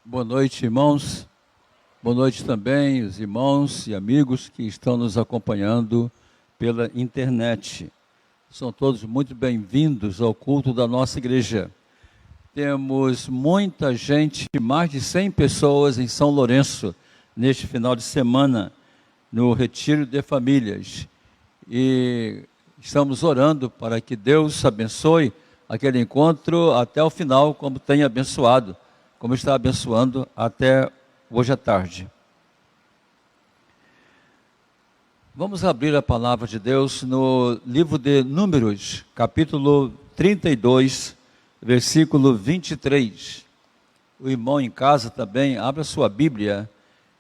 Boa noite, irmãos. Boa noite também os irmãos e amigos que estão nos acompanhando pela internet. São todos muito bem-vindos ao culto da nossa igreja. Temos muita gente, mais de 100 pessoas em São Lourenço, neste final de semana, no Retiro de Famílias. E estamos orando para que Deus abençoe aquele encontro até o final, como tem abençoado, como está abençoando até hoje à tarde. Vamos abrir a palavra de Deus no livro de Números, capítulo 32, versículo 23. O irmão em casa também, abra sua Bíblia,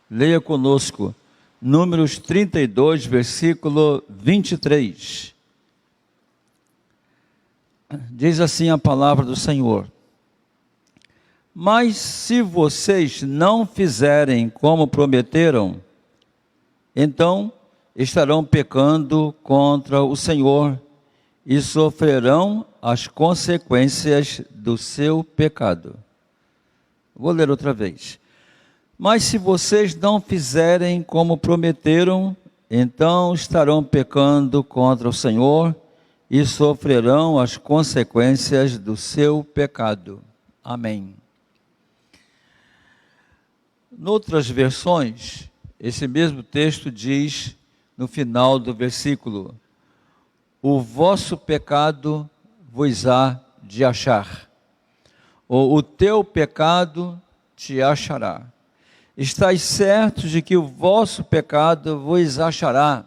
leia conosco. Números 32, versículo 23. Diz assim a palavra do Senhor: mas se vocês não fizerem como prometeram, então estarão pecando contra o Senhor e sofrerão as consequências do seu pecado. Vou ler outra vez. Mas se vocês não fizerem como prometeram, então estarão pecando contra o Senhor e sofrerão as consequências do seu pecado. Amém. Noutras versões, esse mesmo texto diz, no final do versículo: o vosso pecado vos há de achar, ou o teu pecado te achará. Estais certos de que o vosso pecado vos achará.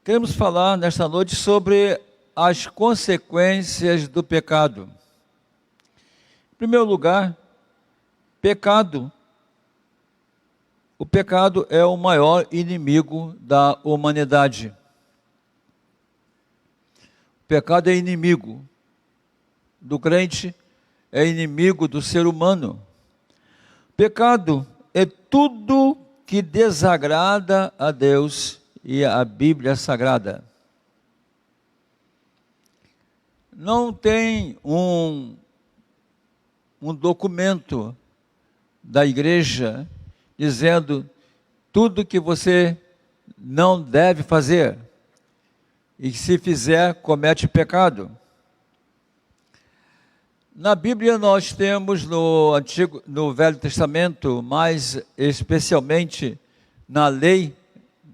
Queremos falar nesta noite sobre as consequências do pecado. Em primeiro lugar, pecado. O pecado é o maior inimigo da humanidade. O pecado é inimigo do crente, é inimigo do ser humano. Pecado é tudo que desagrada a Deus e a Bíblia Sagrada. Não tem um documento da igreja dizendo tudo que você não deve fazer e que se fizer comete pecado. Na Bíblia nós temos no Velho Testamento, mais especialmente na lei,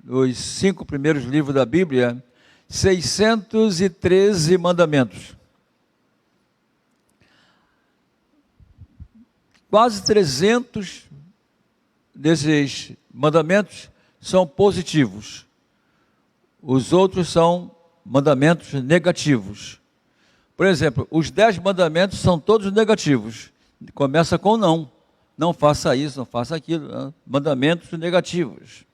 os 5 primeiros livros da Bíblia, 613 mandamentos. Quase 300 desses mandamentos são positivos. Os outros são mandamentos negativos. Por exemplo, os 10 mandamentos são todos negativos. Começa com não. Não faça isso, não faça aquilo. Mandamentos negativos.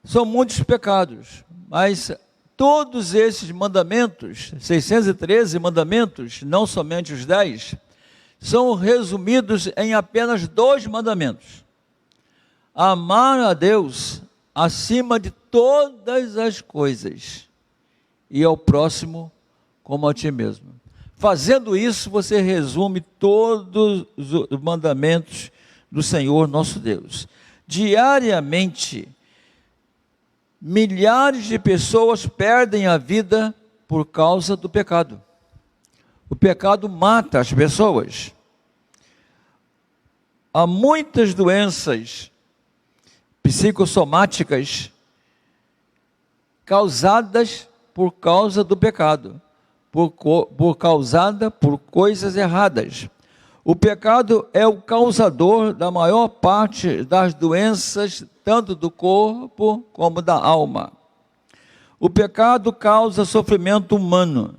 São muitos pecados, mas todos esses mandamentos, 613 mandamentos, não somente os 10, são resumidos em apenas 2 mandamentos. Amar a Deus acima de todas as coisas e ao próximo como a ti mesmo. Fazendo isso, você resume todos os mandamentos do Senhor nosso Deus. Diariamente, milhares de pessoas perdem a vida por causa do pecado. O pecado mata as pessoas. Há muitas doenças psicossomáticas causadas por causa do pecado, causada por coisas erradas. O pecado é o causador da maior parte das doenças, tanto do corpo como da alma. O pecado causa sofrimento humano.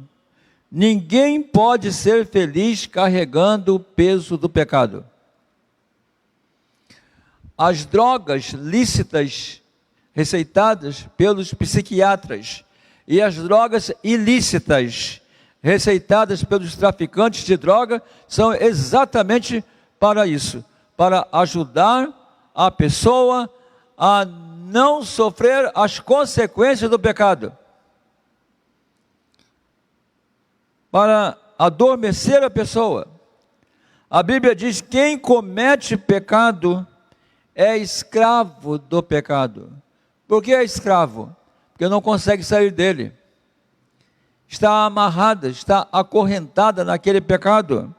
Ninguém pode ser feliz carregando o peso do pecado. As drogas lícitas receitadas pelos psiquiatras e as drogas ilícitas receitadas pelos traficantes de droga são exatamente para isso, para ajudar a pessoa a não sofrer as consequências do pecado, para adormecer a pessoa. A Bíblia diz: quem comete pecado é escravo do pecado. Por que é escravo? Porque não consegue sair dele. Está amarrada, está acorrentada naquele pecado.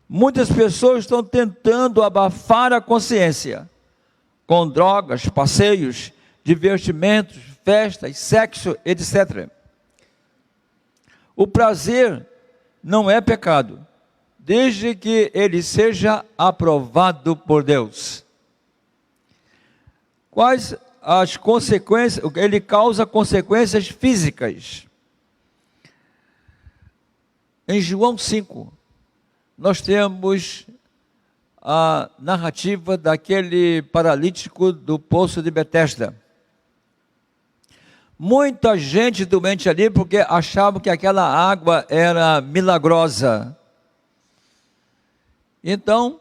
Muitas pessoas estão tentando abafar a consciência com drogas, passeios, divertimentos, festas, sexo, etc. O prazer não é pecado, desde que ele seja aprovado por Deus. Quais as consequências? Ele causa consequências físicas. Em João 5, nós temos a narrativa daquele paralítico do poço de Betesda. Muita gente doente ali porque achavam que aquela água era milagrosa. Então,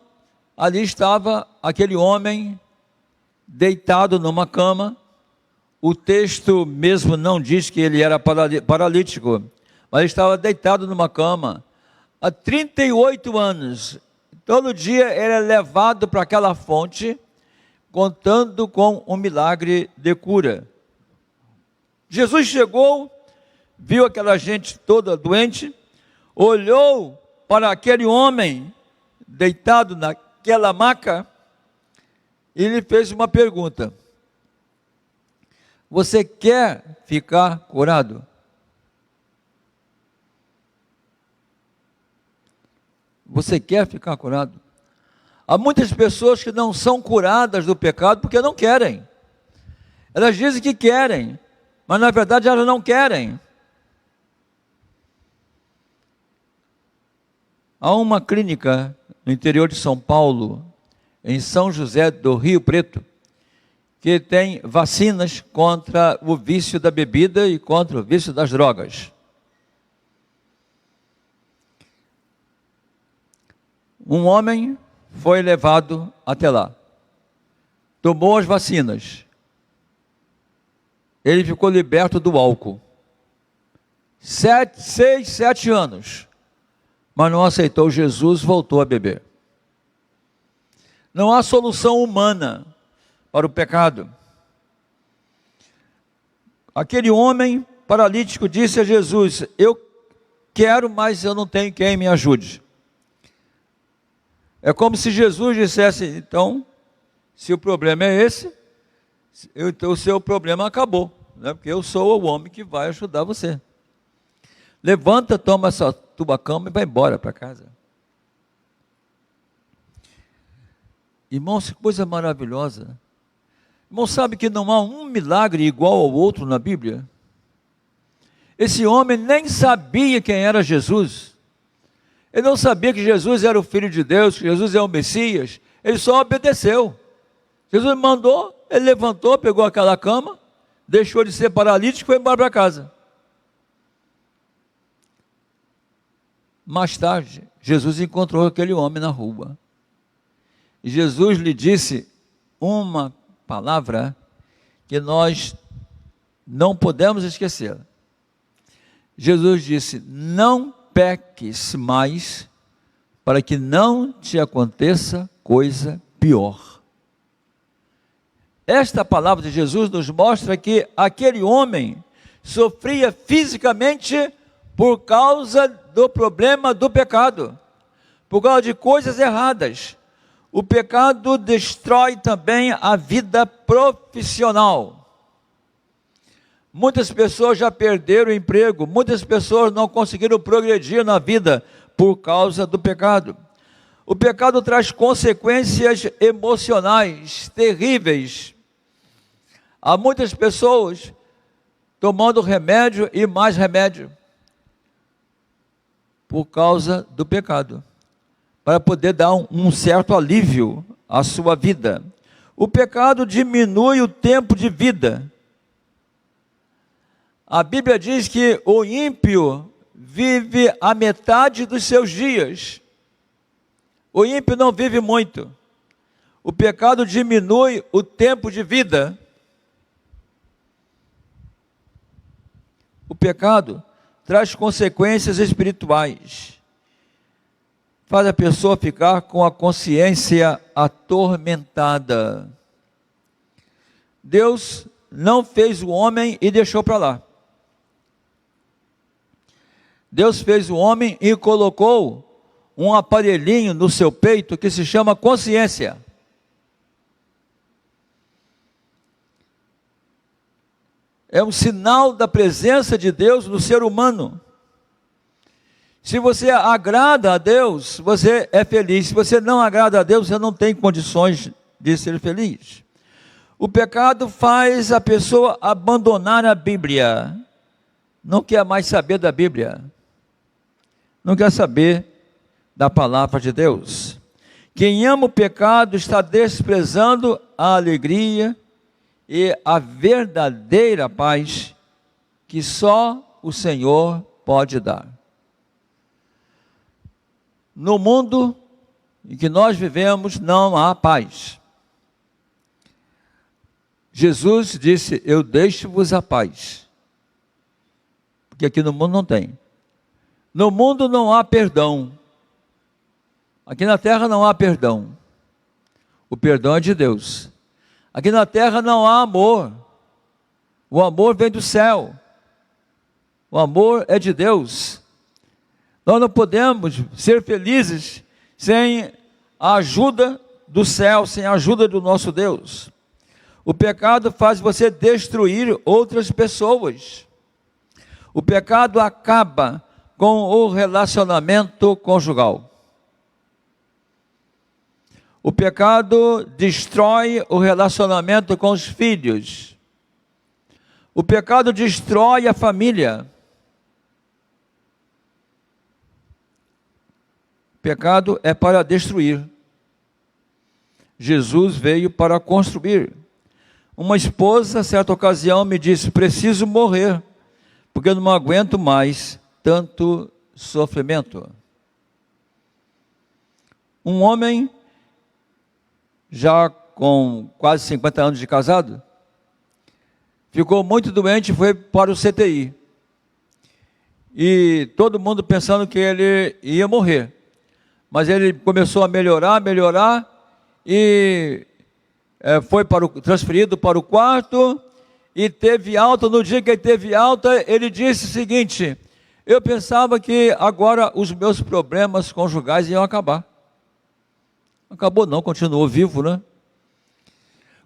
ali estava aquele homem deitado numa cama. O texto mesmo não diz que ele era paralítico, mas ele estava deitado numa cama há 38 anos. Todo dia ele é levado para aquela fonte, contando com um milagre de cura. Jesus chegou, viu aquela gente toda doente, olhou para aquele homem deitado naquela maca e lhe fez uma pergunta: você quer ficar curado? Você quer ficar curado? Há muitas pessoas que não são curadas do pecado porque não querem. Elas dizem que querem, mas na verdade elas não querem. Há uma clínica no interior de São Paulo, em São José do Rio Preto, que tem vacinas contra o vício da bebida e contra o vício das drogas. Um homem foi levado até lá, tomou as vacinas, ele ficou liberto do álcool, 6, 7 anos, mas não aceitou Jesus, voltou a beber. Não há solução humana para o pecado. Aquele homem paralítico disse a Jesus: eu quero, mas eu não tenho quem me ajude. É como se Jesus dissesse: então, se o problema é esse, então o seu problema acabou, né? Porque eu sou o homem que vai ajudar você. Levanta, toma essa tua cama e vai embora para casa. Irmãos, que coisa maravilhosa. Irmão, sabe que não há um milagre igual ao outro na Bíblia? Esse homem nem sabia quem era Jesus. Ele não sabia que Jesus era o Filho de Deus, que Jesus é o Messias. Ele só obedeceu. Jesus mandou, ele levantou, pegou aquela cama, deixou de ser paralítico e foi embora para casa. Mais tarde, Jesus encontrou aquele homem na rua. E Jesus lhe disse uma palavra que nós não podemos esquecer. Jesus disse: não peques mais, para que não te aconteça coisa pior. Esta palavra de Jesus nos mostra que aquele homem sofria fisicamente por causa do problema do pecado, por causa de coisas erradas. O pecado destrói também a vida profissional. Muitas pessoas já perderam o emprego, muitas pessoas não conseguiram progredir na vida por causa do pecado. O pecado traz consequências emocionais terríveis. Há muitas pessoas tomando remédio e mais remédio por causa do pecado, para poder dar um certo alívio à sua vida. O pecado diminui o tempo de vida. A Bíblia diz que o ímpio vive a metade dos seus dias. O ímpio não vive muito. O pecado diminui o tempo de vida. O pecado traz consequências espirituais. faz a pessoa ficar com a consciência atormentada. Deus não fez o homem e deixou para lá. Deus fez o homem e colocou um aparelhinho no seu peito que se chama consciência. É um sinal da presença de Deus no ser humano. Se você agrada a Deus, você é feliz. Se você não agrada a Deus, você não tem condições de ser feliz. O pecado faz a pessoa abandonar a Bíblia. Não quer mais saber da Bíblia. Não quer saber da palavra de Deus. Quem ama o pecado está desprezando a alegria e a verdadeira paz que só o Senhor pode dar. No mundo em que nós vivemos não há paz. Jesus disse: eu deixo-vos a paz. Porque aqui no mundo não tem. No mundo não há perdão. Aqui na terra não há perdão. O perdão é de Deus. Aqui na terra não há amor. O amor vem do céu. O amor é de Deus. Nós não podemos ser felizes sem a ajuda do céu, sem a ajuda do nosso Deus. O pecado faz você destruir outras pessoas. O pecado acaba com o relacionamento conjugal. O pecado destrói o relacionamento com os filhos. O pecado destrói a família. O pecado é para destruir. Jesus veio para construir. Uma esposa, certa ocasião, me disse: preciso morrer, porque eu não aguento mais tanto sofrimento. Um homem, já com quase 50 anos de casado, ficou muito doente e foi para o CTI. E todo mundo pensando que ele ia morrer. Mas ele começou a melhorar, e foi transferido para o quarto, e teve alta. No dia que ele teve alta, ele disse o seguinte: eu pensava que agora os meus problemas conjugais iam acabar. Acabou não, continuou vivo, né?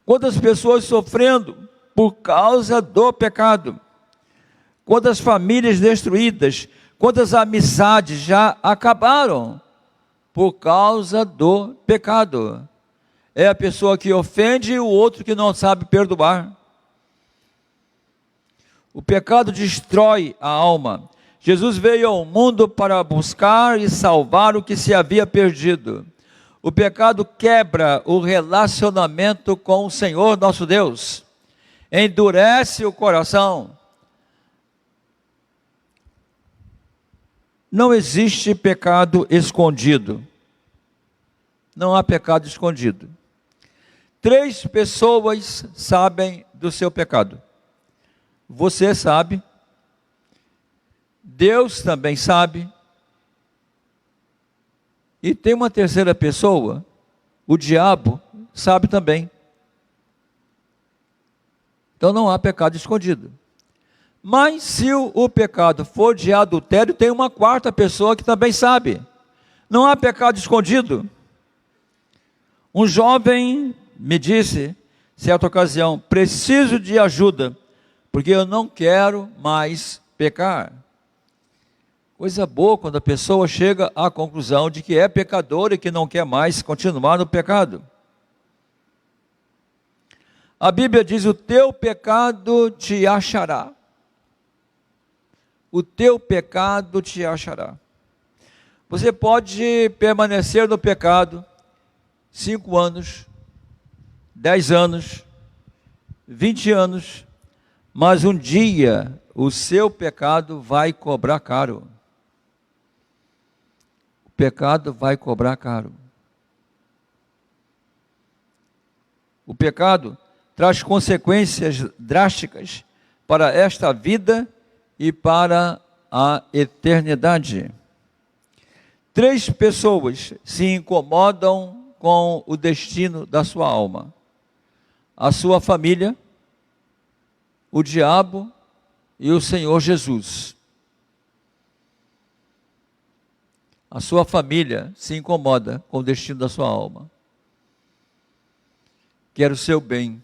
Quantas pessoas sofrendo por causa do pecado, quantas famílias destruídas, quantas amizades já acabaram por causa do pecado. É a pessoa que ofende e o outro que não sabe perdoar. O pecado destrói a alma. Jesus veio ao mundo para buscar e salvar o que se havia perdido. O pecado quebra o relacionamento com o Senhor nosso Deus, endurece o coração. Não existe pecado escondido. Não há pecado escondido. 3 pessoas sabem do seu pecado. Você sabe, Deus também sabe, e tem uma terceira pessoa, o diabo, sabe também. Então não há pecado escondido. Mas se o pecado for de adultério, tem uma quarta pessoa que também sabe. Não há pecado escondido. Um jovem me disse, certa ocasião: preciso de ajuda, porque eu não quero mais pecar. Coisa boa quando a pessoa chega à conclusão de que é pecador e que não quer mais continuar no pecado. A Bíblia diz: o teu pecado te achará. O teu pecado te achará. Você pode permanecer no pecado 5 anos, 10 anos, 20 anos, mas um dia o seu pecado vai cobrar caro. O pecado vai cobrar caro. O pecado traz consequências drásticas para esta vida e para a eternidade. 3 pessoas se incomodam com o destino da sua alma: a sua família, o diabo e o Senhor Jesus. A sua família se incomoda com o destino da sua alma, quer o seu bem.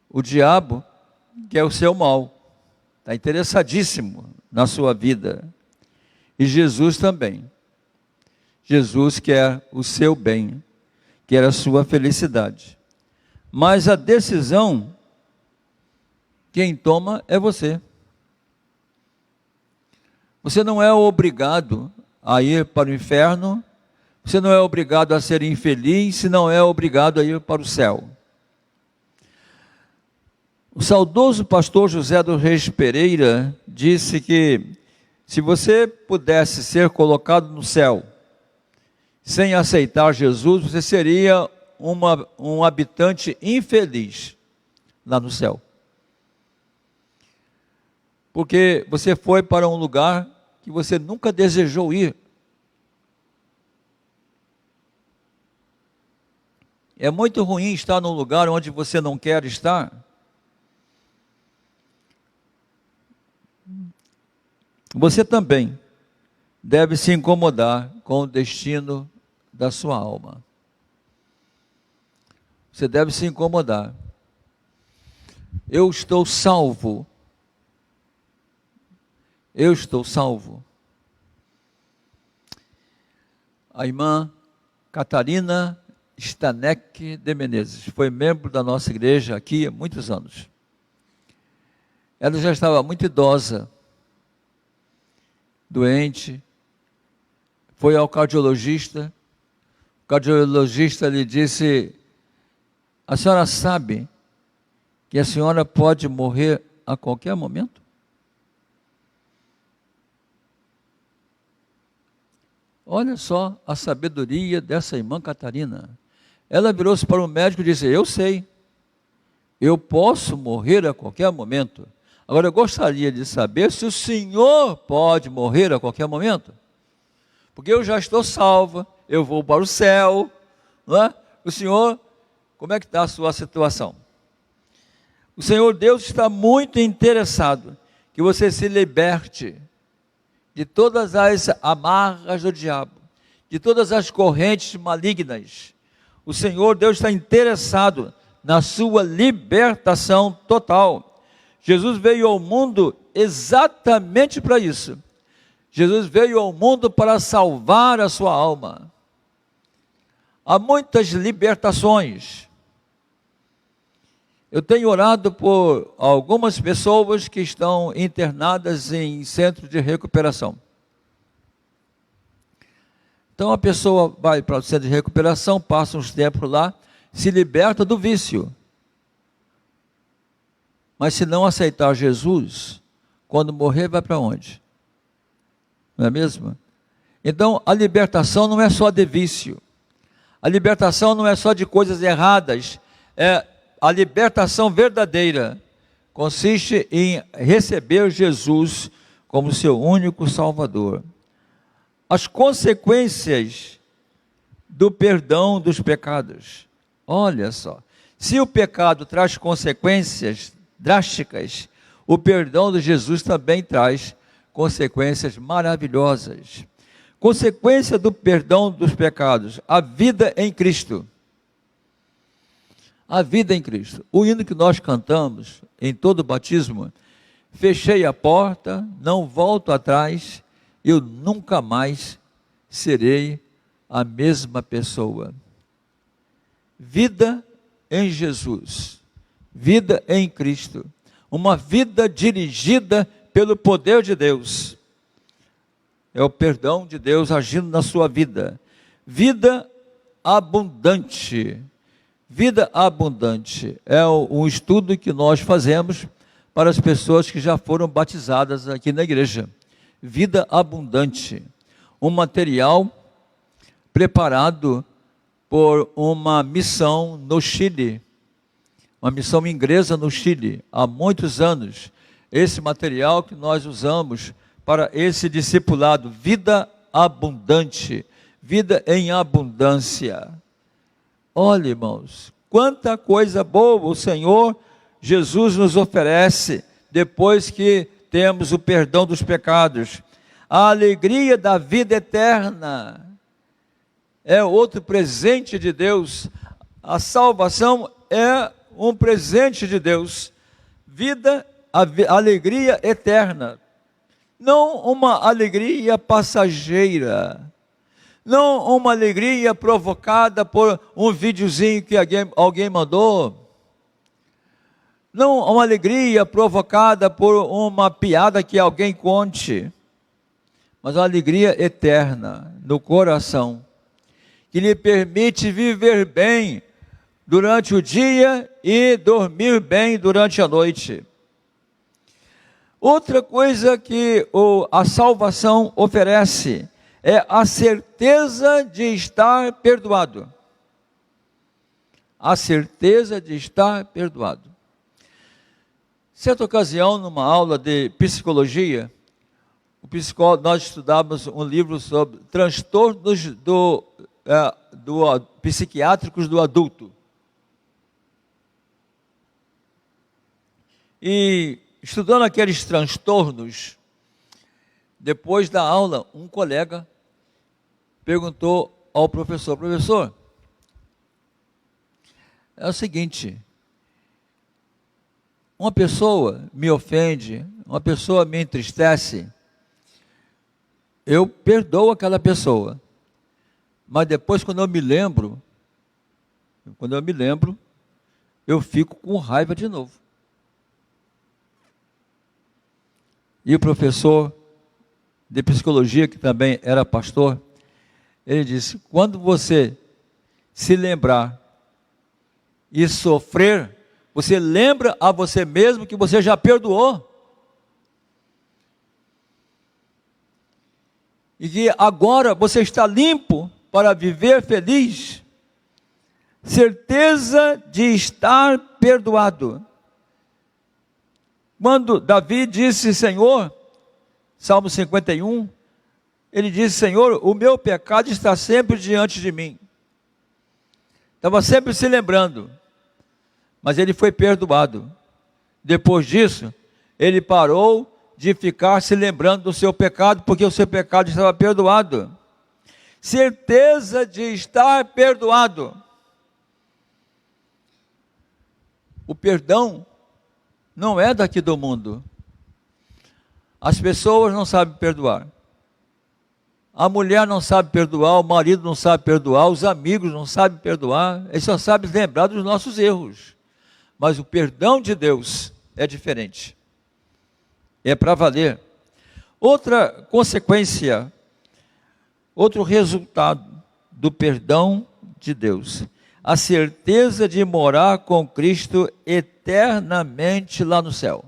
O diabo quer o seu mal, está interessadíssimo na sua vida. E Jesus também. Jesus quer o seu bem, quer a sua felicidade. Mas a decisão, quem toma é você. Você não é obrigado a ir para o inferno, você não é obrigado a ser infeliz, você não é obrigado a ir para o céu. O saudoso pastor José dos Reis Pereira disse que se você pudesse ser colocado no céu sem aceitar Jesus, você seria um habitante infeliz lá no céu. Porque você foi para um lugar que você nunca desejou ir. É muito ruim estar num lugar onde você não quer estar. Você também deve se incomodar com o destino da sua alma. Você deve se incomodar. Eu estou salvo. Eu estou salvo. A irmã Catarina Stanek de Menezes foi membro da nossa igreja aqui há muitos anos. Ela já estava muito idosa, doente, foi ao cardiologista. O cardiologista lhe disse: a senhora sabe que a senhora pode morrer a qualquer momento? Olha só a sabedoria dessa irmã Catarina. Ela virou-se para o médico e disse: eu sei, eu posso morrer a qualquer momento. Agora eu gostaria de saber se o senhor pode morrer a qualquer momento. Porque eu já estou salva, eu vou para o céu, não é? O senhor, como é que está a sua situação? O Senhor Deus está muito interessado que você se liberte de todas as amarras do diabo, de todas as correntes malignas. O Senhor Deus está interessado na sua libertação total. Jesus veio ao mundo exatamente para isso. Jesus veio ao mundo para salvar a sua alma. Há muitas libertações. Eu tenho orado por algumas pessoas que estão internadas em centro de recuperação. Então a pessoa vai para o centro de recuperação, passa uns tempos lá, se liberta do vício. Mas se não aceitar Jesus, quando morrer vai para onde? Não é mesmo? Então a libertação não é só de vício. A libertação não é só de coisas erradas. A libertação verdadeira consiste em receber Jesus como seu único Salvador. As consequências do perdão dos pecados. Olha só, se o pecado traz consequências drásticas, o perdão de Jesus também traz consequências maravilhosas. Consequência do perdão dos pecados: a vida em Cristo. A vida em Cristo. O hino que nós cantamos em todo batismo: fechei a porta, não volto atrás, eu nunca mais serei a mesma pessoa. Vida em Jesus, vida em Cristo, uma vida dirigida pelo poder de Deus. É o perdão de Deus agindo na sua vida. Vida abundante. Vida abundante é um estudo que nós fazemos para as pessoas que já foram batizadas aqui na igreja. Vida abundante, um material preparado por uma missão no Chile, uma missão inglesa no Chile, há muitos anos. Esse material que nós usamos para esse discipulado, vida abundante, vida em abundância. Olha, irmãos, quanta coisa boa o Senhor Jesus nos oferece depois que temos o perdão dos pecados. A alegria da vida eterna é outro presente de Deus. A salvação é um presente de Deus. Vida, alegria eterna. Não uma alegria passageira. Não uma alegria provocada por um videozinho que alguém mandou. Não uma alegria provocada por uma piada que alguém conte. Mas uma alegria eterna no coração, que lhe permite viver bem durante o dia e dormir bem durante a noite. Outra coisa que a salvação oferece é a certeza de estar perdoado. A certeza de estar perdoado. Certa ocasião, numa aula de psicologia, nós estudávamos um livro sobre transtornos psiquiátricos do adulto. E estudando aqueles transtornos, depois da aula, um colega perguntou ao professor: professor, é o seguinte, uma pessoa me ofende, uma pessoa me entristece, eu perdoo aquela pessoa, mas depois quando eu me lembro, eu fico com raiva de novo. E o professor de psicologia, que também era pastor, ele disse: quando você se lembrar e sofrer, você lembra a você mesmo que você já perdoou. E que agora você está limpo para viver feliz. Certeza de estar perdoado. Quando Davi disse: Senhor, Salmo 51, ele disse: Senhor, o meu pecado está sempre diante de mim. Estava sempre se lembrando, mas ele foi perdoado. Depois disso, ele parou de ficar se lembrando do seu pecado, porque o seu pecado estava perdoado. Certeza de estar perdoado. O perdão não é daqui do mundo. As pessoas não sabem perdoar. A mulher não sabe perdoar, o marido não sabe perdoar, os amigos não sabem perdoar, eles só sabem lembrar dos nossos erros. Mas o perdão de Deus é diferente. É para valer. Outra consequência, outro resultado do perdão de Deus: a certeza de morar com Cristo eternamente lá no céu.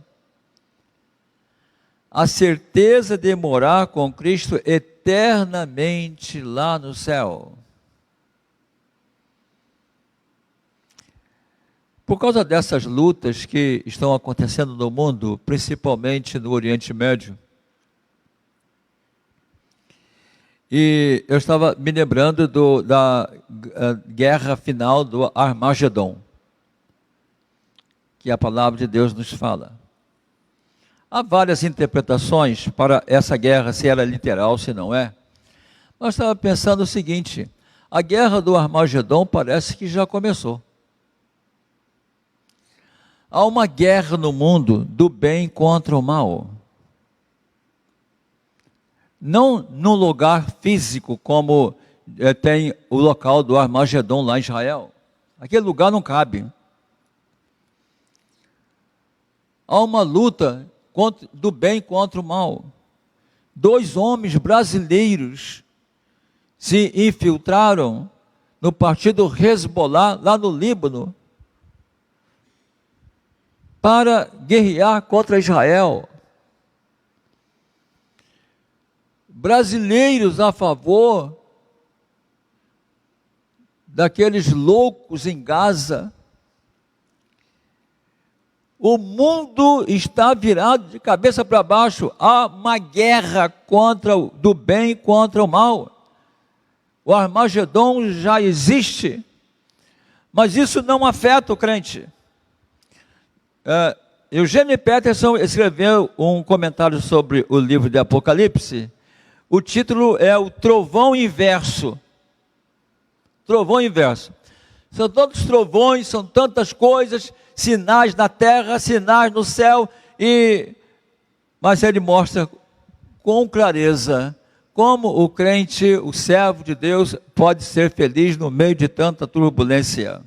A certeza de morar com Cristo eternamente lá no céu. Por causa dessas lutas que estão acontecendo no mundo, principalmente no Oriente Médio, e eu estava me lembrando da guerra final do Armagedon, que a palavra de Deus nos fala. Há várias interpretações para essa guerra, se era literal, se não é. Mas estava pensando o seguinte: a guerra do Armagedon parece que já começou. Há uma guerra no mundo do bem contra o mal. Não num lugar físico como tem o local do Armagedon lá em Israel. Aquele lugar não cabe. Há uma luta do bem contra o mal. 2 homens brasileiros se infiltraram no partido Hezbollah, lá no Líbano, para guerrear contra Israel. Brasileiros a favor daqueles loucos em Gaza. O mundo está virado de cabeça para baixo. Há uma guerra do bem contra o mal. O Armagedon já existe. Mas isso não afeta o crente. Eugene Peterson escreveu um comentário sobre o livro de Apocalipse. O título é O Trovão Inverso. Trovão inverso. São tantos trovões, são tantas coisas, sinais na terra, sinais no céu, mas ele mostra com clareza como o crente, o servo de Deus, pode ser feliz no meio de tanta turbulência.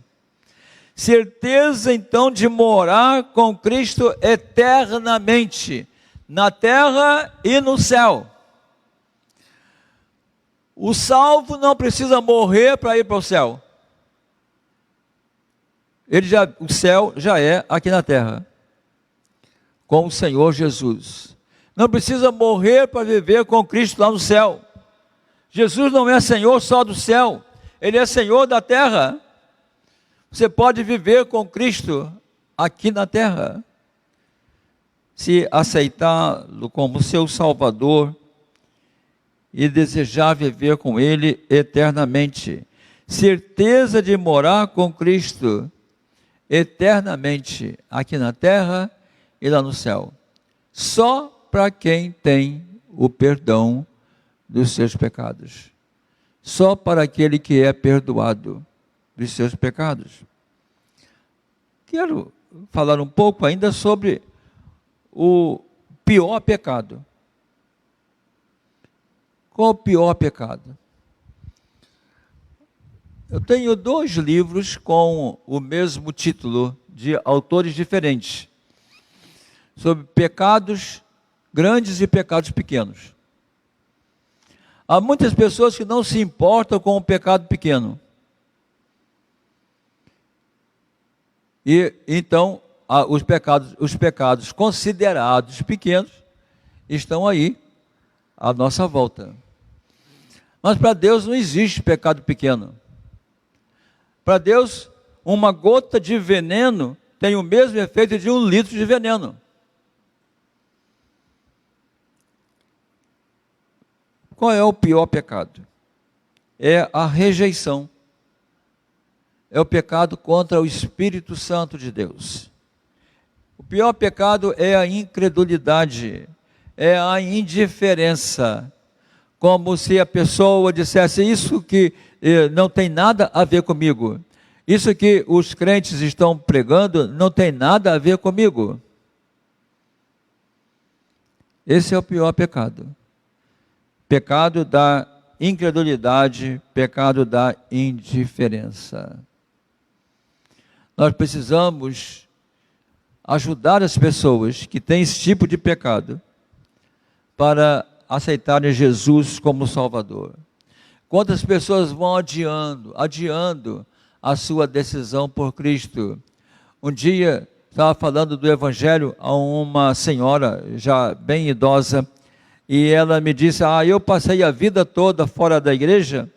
Certeza então de morar com Cristo eternamente, na terra e no céu. O salvo não precisa morrer para ir para o céu. O céu já é aqui na terra, com o Senhor Jesus. Não precisa morrer para viver com Cristo lá no céu. Jesus não é Senhor só do céu, Ele é Senhor da terra. Você pode viver com Cristo aqui na terra, se aceitá-lo como seu Salvador e desejar viver com Ele eternamente. Certeza de morar com Cristo eternamente aqui na terra e lá no céu. Só para quem tem o perdão dos seus pecados. Só para aquele que é perdoado dos seus pecados. Quero falar um pouco ainda sobre o pior pecado. Qual o pior pecado? Eu tenho 2 livros com o mesmo título, de autores diferentes, sobre pecados grandes e pecados pequenos. Há muitas pessoas que não se importam com o pecado pequeno. E então, os pecados considerados pequenos estão aí à nossa volta. Mas para Deus não existe pecado pequeno. Para Deus, uma gota de veneno tem o mesmo efeito de 1 litro de veneno. Qual é o pior pecado? É a rejeição. É o pecado contra o Espírito Santo de Deus. O pior pecado é a incredulidade, é a indiferença. Como se a pessoa dissesse: isso que não tem nada a ver comigo. Isso que os crentes estão pregando não tem nada a ver comigo. Esse é o pior pecado. Pecado da incredulidade, pecado da indiferença. Nós precisamos ajudar as pessoas que têm esse tipo de pecado para aceitarem Jesus como Salvador. Quantas pessoas vão adiando a sua decisão por Cristo? Um dia, estava falando do Evangelho a uma senhora já bem idosa, e ela me disse: eu passei a vida toda fora da igreja,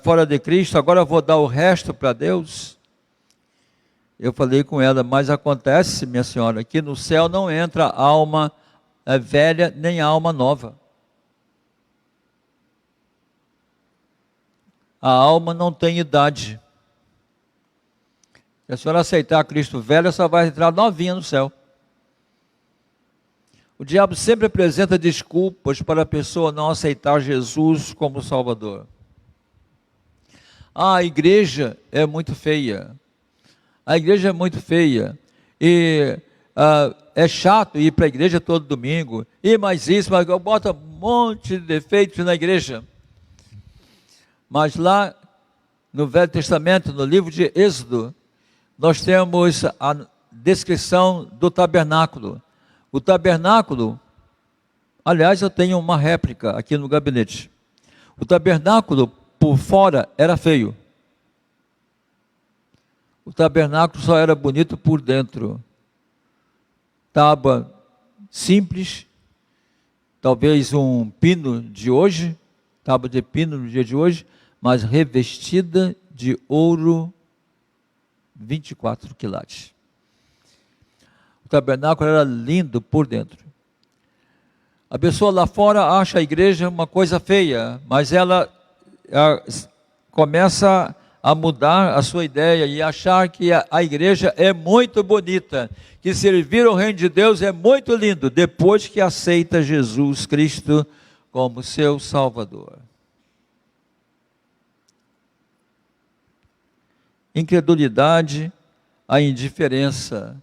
fora de Cristo, agora vou dar o resto para Deus. Eu falei com ela: mas acontece, minha senhora, que no céu não entra alma velha nem alma nova. A alma não tem idade. Se a senhora aceitar Cristo velho, só vai entrar novinha no céu. O diabo sempre apresenta desculpas para a pessoa não aceitar Jesus como Salvador. A igreja é muito feia. A igreja é muito feia. E é chato ir para a igreja todo domingo. E mais isso, mas bota um monte de defeitos na igreja. Mas lá no Velho Testamento, no livro de Êxodo, nós temos a descrição do tabernáculo. O tabernáculo, aliás, eu tenho uma réplica aqui no gabinete. O tabernáculo por fora era feio. O tabernáculo só era bonito por dentro. Tábua simples, talvez um pino de hoje, tábua de pino no dia de hoje, mas revestida de ouro 24 quilates. O tabernáculo era lindo por dentro. A pessoa lá fora acha a igreja uma coisa feia, mas ela começa a mudar a sua ideia e achar que a igreja é muito bonita, que servir ao reino de Deus é muito lindo, depois que aceita Jesus Cristo como seu Salvador. Incredulidade, a indiferença.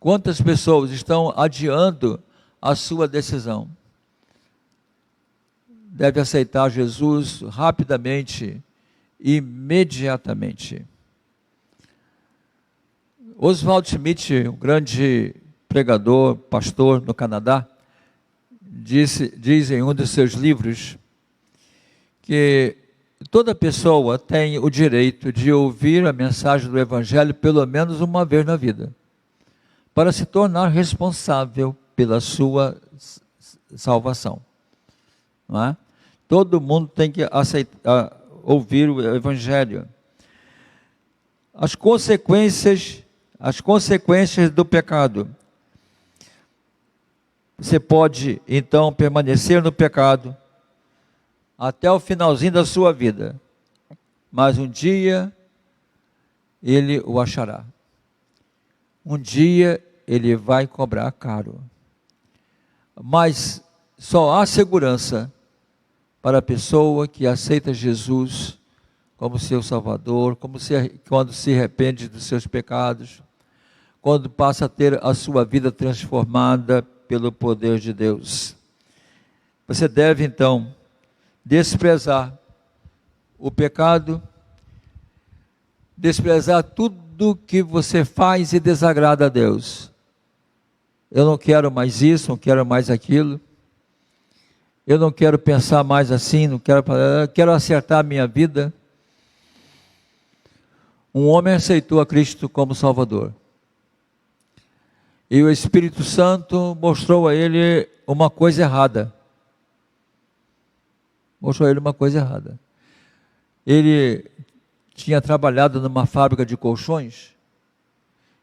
Quantas pessoas estão adiando a sua decisão? Deve aceitar Jesus rapidamente, imediatamente. Oswald Smith, um grande pregador, pastor no Canadá, diz em um de seus livros que toda pessoa tem o direito de ouvir a mensagem do Evangelho pelo menos uma vez na vida, para se tornar responsável pela sua salvação. Não é? Todo mundo tem que aceitar, ouvir o Evangelho. As consequências do pecado. Você pode, então, permanecer no pecado até o finalzinho da sua vida, mas um dia ele o achará. Um dia ele vai cobrar caro. Mas só há segurança para a pessoa que aceita Jesus como seu Salvador, quando se arrepende dos seus pecados, quando passa a ter a sua vida transformada pelo poder de Deus. Você deve então desprezar o pecado, desprezar tudo que você faz e desagrada a Deus. Eu não quero mais isso, não quero mais aquilo. Eu não quero pensar mais assim, eu quero acertar a minha vida. Um homem aceitou a Cristo como Salvador. E o Espírito Santo mostrou a ele uma coisa errada. Mostrou a ele uma coisa errada. Ele tinha trabalhado numa fábrica de colchões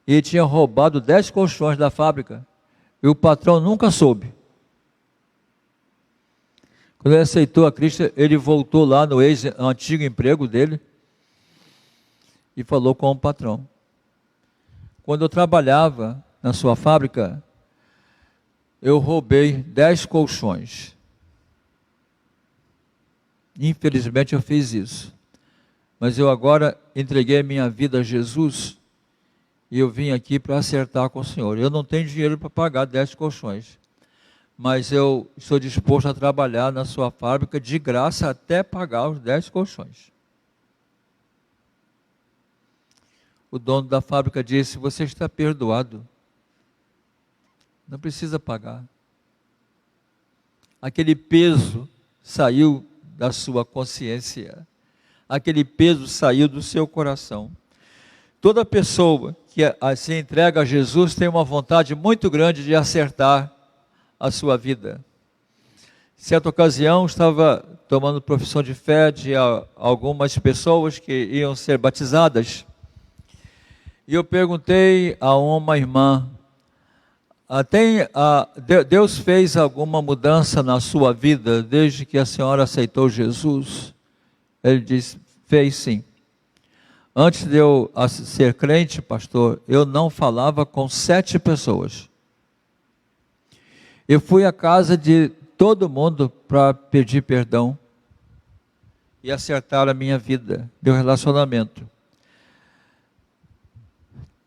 e tinha roubado 10 colchões da fábrica. E o patrão nunca soube. Quando ele aceitou a Cristo, ele voltou lá no antigo emprego dele e falou com o patrão: quando eu trabalhava na sua fábrica, eu roubei 10 colchões. Infelizmente eu fiz isso. Mas eu agora entreguei a minha vida a Jesus e eu vim aqui para acertar com o Senhor. Eu não tenho dinheiro para pagar 10 colchões, mas eu estou disposto a trabalhar na sua fábrica de graça até pagar os 10 colchões. O dono da fábrica disse: você está perdoado. Não precisa pagar. Aquele peso saiu da sua consciência. Aquele peso saiu do seu coração. Toda pessoa que se entrega a Jesus tem uma vontade muito grande de acertar a sua vida. Certa ocasião, estava tomando profissão de fé de algumas pessoas que iam ser batizadas. E eu perguntei a uma irmã: Deus fez alguma mudança na sua vida desde que a senhora aceitou Jesus? Ele disse: fez sim. Antes de eu ser crente, pastor, eu não falava com 7 pessoas. Eu fui à casa de todo mundo para pedir perdão e acertar a minha vida, meu relacionamento.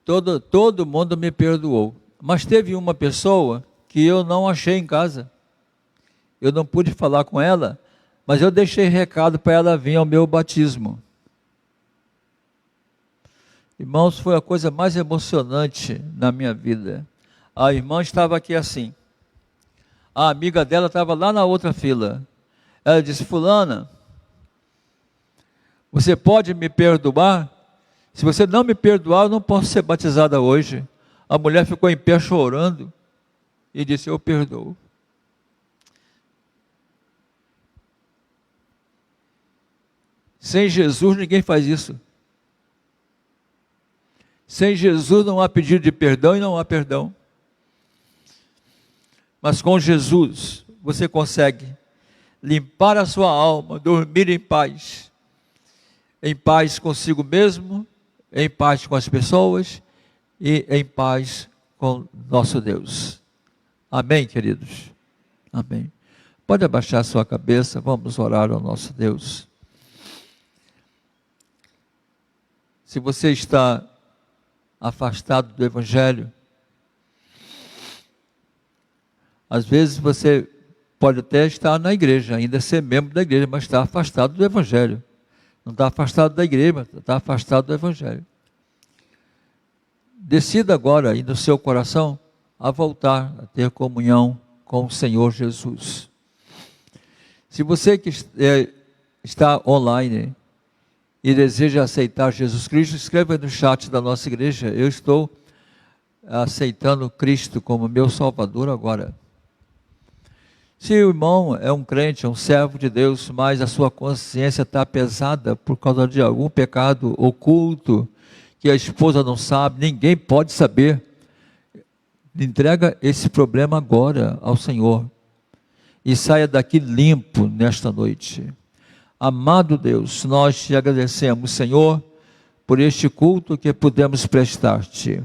Todo mundo me perdoou. Mas teve uma pessoa que eu não achei em casa. Eu não pude falar com ela, mas eu deixei recado para ela vir ao meu batismo. Irmãos, foi a coisa mais emocionante na minha vida. A irmã estava aqui assim. A amiga dela estava lá na outra fila. Ela disse: fulana, você pode me perdoar? Se você não me perdoar, eu não posso ser batizada hoje. A mulher ficou em pé chorando e disse: eu perdoo. Sem Jesus ninguém faz isso. Sem Jesus não há pedido de perdão e não há perdão. Mas com Jesus, você consegue limpar a sua alma, dormir em paz consigo mesmo, em paz com as pessoas e em paz com nosso Deus. Amém, queridos? Amém. Pode abaixar sua cabeça, vamos orar ao nosso Deus. Se você está afastado do Evangelho, às vezes você pode até estar na igreja, ainda ser membro da igreja, mas está afastado do Evangelho. Não está afastado da igreja, mas está afastado do Evangelho. Decida agora aí no seu coração a voltar a ter comunhão com o Senhor Jesus. Se você que está online e deseja aceitar Jesus Cristo, escreva no chat da nossa igreja: eu estou aceitando Cristo como meu Salvador agora. Se o irmão é um crente, é um servo de Deus, mas a sua consciência está pesada por causa de algum pecado oculto, que a esposa não sabe, ninguém pode saber, entrega esse problema agora ao Senhor e saia daqui limpo nesta noite. Amado Deus, nós te agradecemos, Senhor, por este culto que pudemos prestar-te.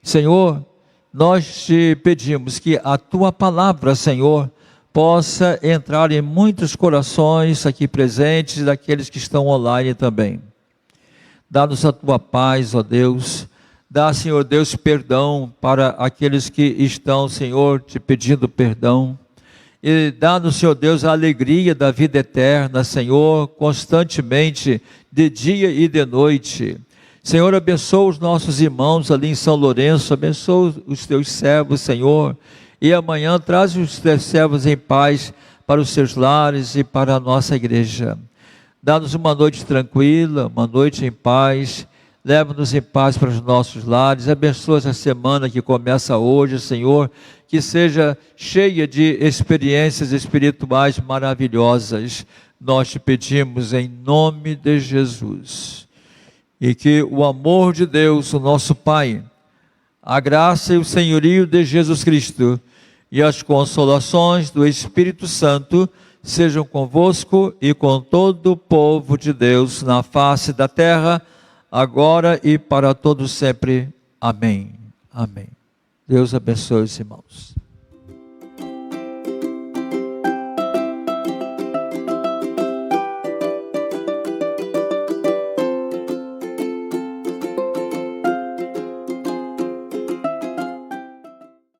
Senhor, nós te pedimos que a tua palavra, Senhor, possa entrar em muitos corações aqui presentes e daqueles que estão online também. Dá-nos a tua paz, ó Deus. Dá, Senhor Deus, perdão para aqueles que estão, Senhor, te pedindo perdão. E dá-nos, Senhor Deus, a alegria da vida eterna, Senhor, constantemente, de dia e de noite. Senhor, abençoa os nossos irmãos ali em São Lourenço, abençoa os teus servos, Senhor. E amanhã traz os teus servos em paz para os seus lares e para a nossa igreja. Dá-nos uma noite tranquila, uma noite em paz. Leva-nos em paz para os nossos lares. Abençoa essa semana que começa hoje, Senhor, que seja cheia de experiências espirituais maravilhosas. Nós te pedimos em nome de Jesus. E que o amor de Deus, o nosso Pai, a graça e o senhorio de Jesus Cristo e as consolações do Espírito Santo sejam convosco e com todo o povo de Deus na face da terra, agora e para todos sempre. Amém. Amém. Deus abençoe os irmãos.